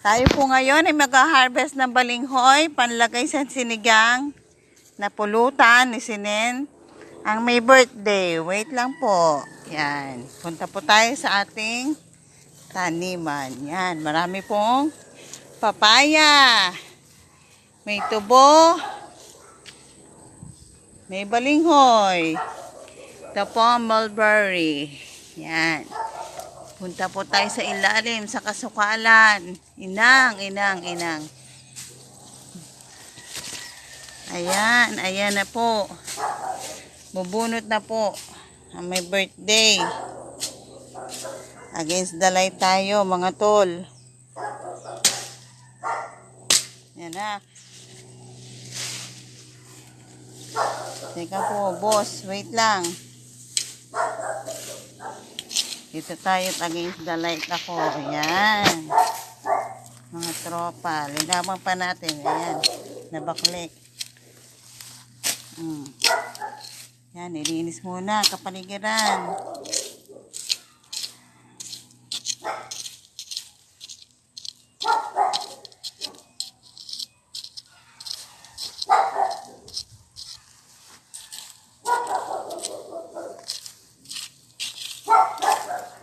Tayo po ngayon ay mag-harvest ng balinghoy, panlagay sa sinigang na pulutan ni Sinen. Ang may birthday. Wait lang po. Yan. Punta po tayo sa ating taniman. Yan. Marami pong papaya. May tubo. May balinghoy. Ito po ang mulberry. Yan. Punta po tayo sa ilalim, sa kasukalan. Inang. Ayan, ayan na po. Bubunot na po. Ang may birthday. Against the light tayo, mga tol. Yan na. Teka po, boss. Wait lang. Dito tayo against the light ako. Ayan. Mga tropa. Linabang pa natin. Ayan. Nabaklik. Yan. Ilinis muna. Kapaligiran.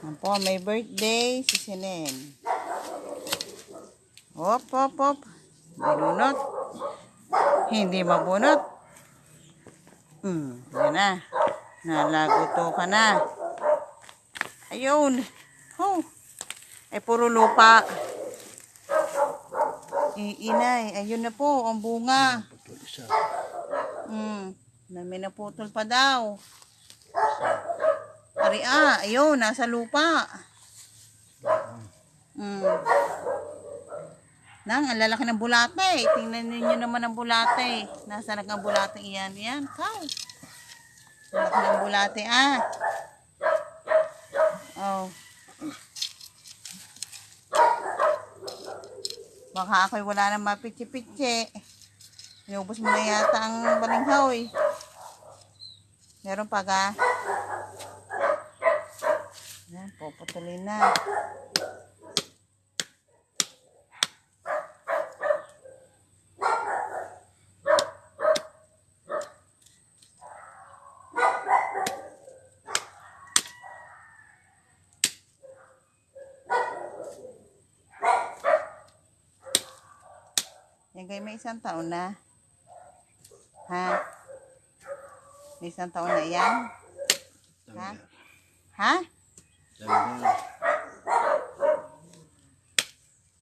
Yan po, may birthday si Sinen. Hop. Binunot. Hindi mabunot. Yan na. Nalaguto ka na. Ayun. Oh. Ay, puro lupa. Inay. Ayun na po, ang bunga. May naputol pa daw. Ayun, nasa lupa. Ang lalaki ng bulate. Tingnan niyo naman ang bulate. Nasa ang bulate iyan. Yan, cow. Lalaki ng bulate, Oh. Baka ako'y wala nang mapitsi-pitsi. Iubos mo na yata ang balinghoy. Meron pa ga? Yan, puputulin na. Yan kayo, may isang taon na. Ha? May isang taon na yan? Ha?